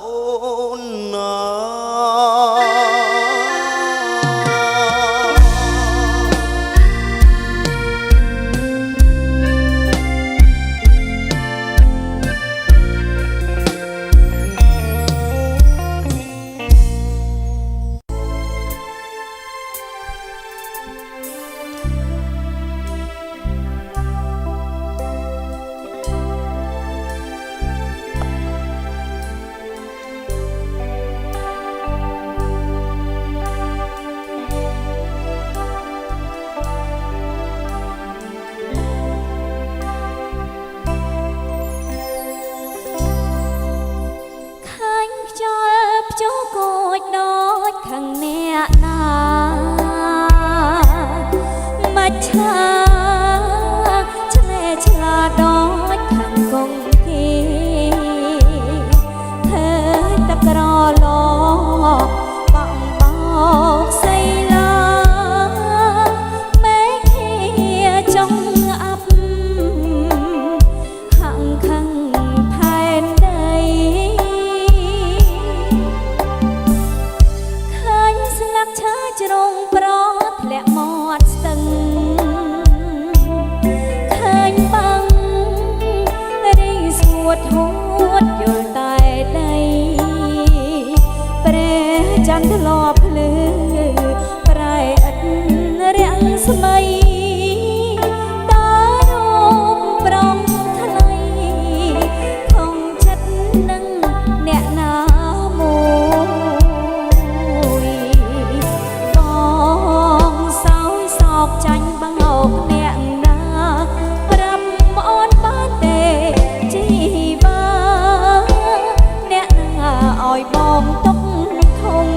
អូនណាខាងអ្នកណាមកឆាឆ្លេឆ្លាដូចខាងកងគេធ្វើតក្រឡបងបោកសៃឡាមេឃចង់អាប់ខាងខាងផែនដីស្លាកឈើជ្រុងប្រធ្លាក់មាត់ស្ទឹងឃើញបាំងរីស្ងួតហួតយល់តែដីព្រះចន្ទធ្លាប់ភ្លឺប្រែឥតរាំងស្មៃតើរូបប្រំថ្លៃខំចិត្តនឹងអ្នកណាមួយចាញ់បោកអ្នកណាប្រាប់អូនបានទេជីវ៉ាអ្នកណាឲ្យបងទុកធំ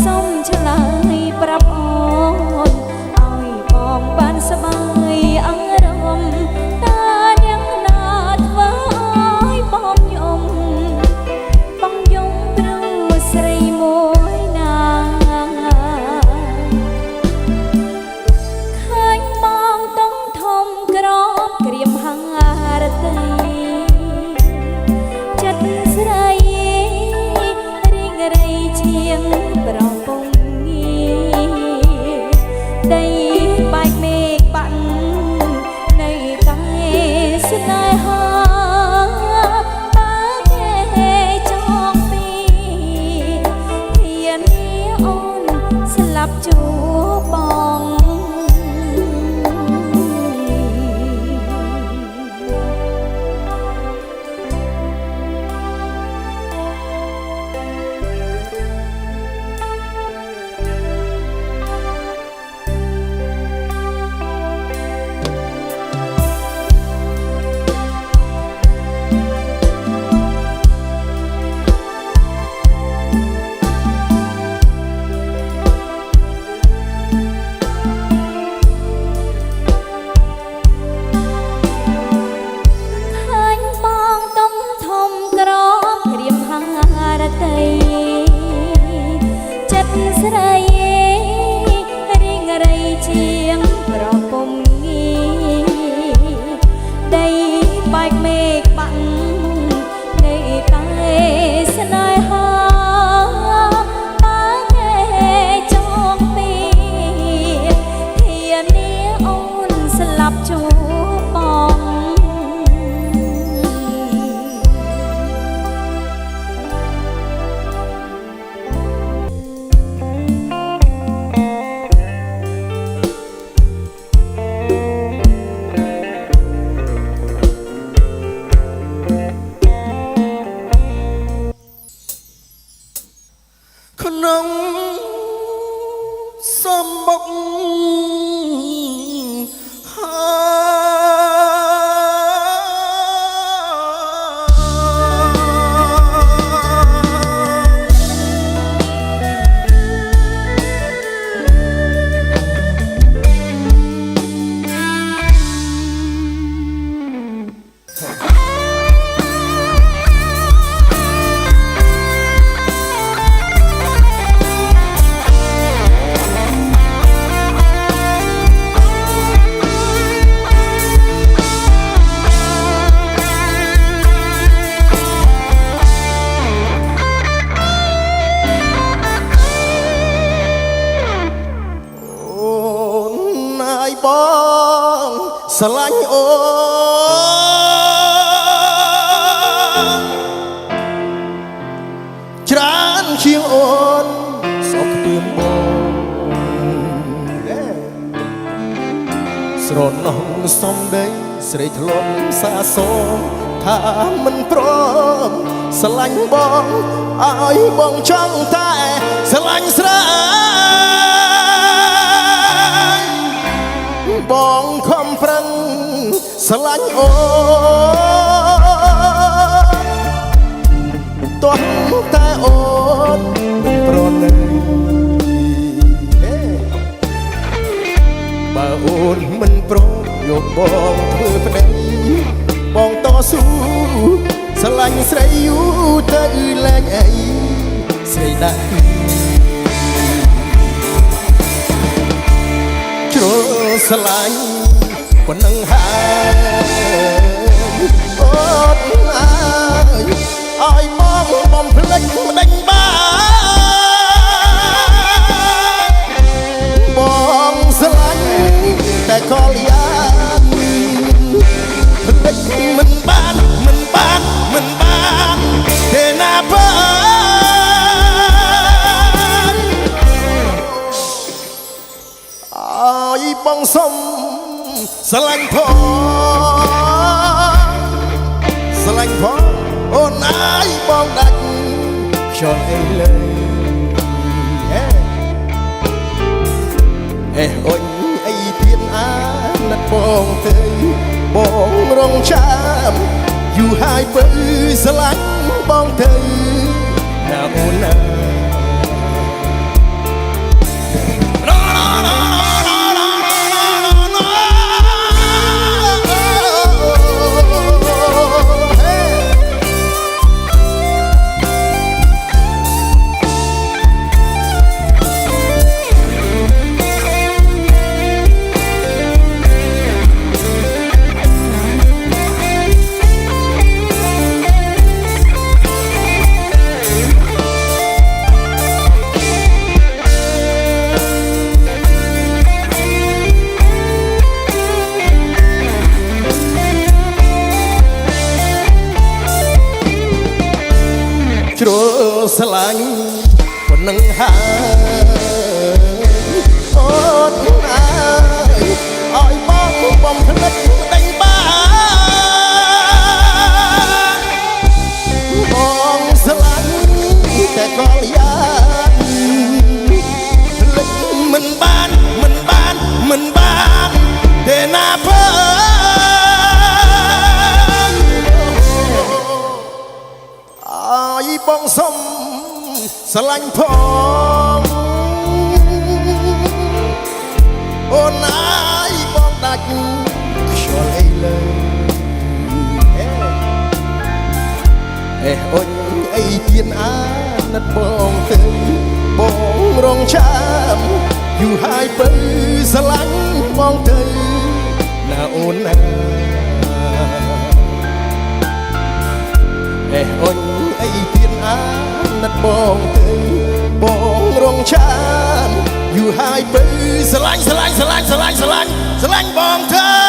សុំឆ្លើយប្រាប់អូ ស្រឡាញ់អូនច្រើនជាងអូនសោកខ្ទឿមបងស្រណោះសំដីស្រីធ្លាប់សាសងថាមិនព្រមស្រឡាញ់បងឲ្យបងចង់តែស្រឡាញ់ស្រីបងខំប្រឹងស្រឡាញ់អូនទោះតែអូនមិនប្រណីបើអូនមិនព្រមយកបងធ្វើប្តីបងតស៊ូស្រឡាញ់ស្រីយូរទៅលែងអីស្រីដាក់ជ្រុលស្រឡាញ់ប៉ុណ្ណឹងហើយអូនអើយឲ្យបងបំភ្លេចម្ដេចបានបងស្រឡាញ់តែកលយ៉ាងភ្លេចមិនបានទេណាបានឲ្យបងសុំស្រឡាញ់ផងអូនអើយបងដាច់ខ្យល់អីលើអូនអីទៀតអាណិតបងទៅបងរងចាំយូរហើយបើស្រឡាញ់បងទៅណាអូនណាជ្រុលស្រឡាញ់ប៉ុណ្ណឹងហើយអូនអើយឲ្យបងបំភ្លេចម្ដេចបានបងស្រឡាញ់តែកលយ៉ាងភ្លេចមិនបានទេណាបានឲ្យបងសុំស្រឡាញ់ផងអូនអើយបងដាច់ខ្យល់អីលើអូនអីទៀតអាណិតបងទៅបងរងចាំយូរហើយបើស្រឡាញ់បងទៅណាអូនណាអូនអីទៀតអាណិតបងទៅបងរងចាំយូរហើយបើស្រឡាញ់បងទៅ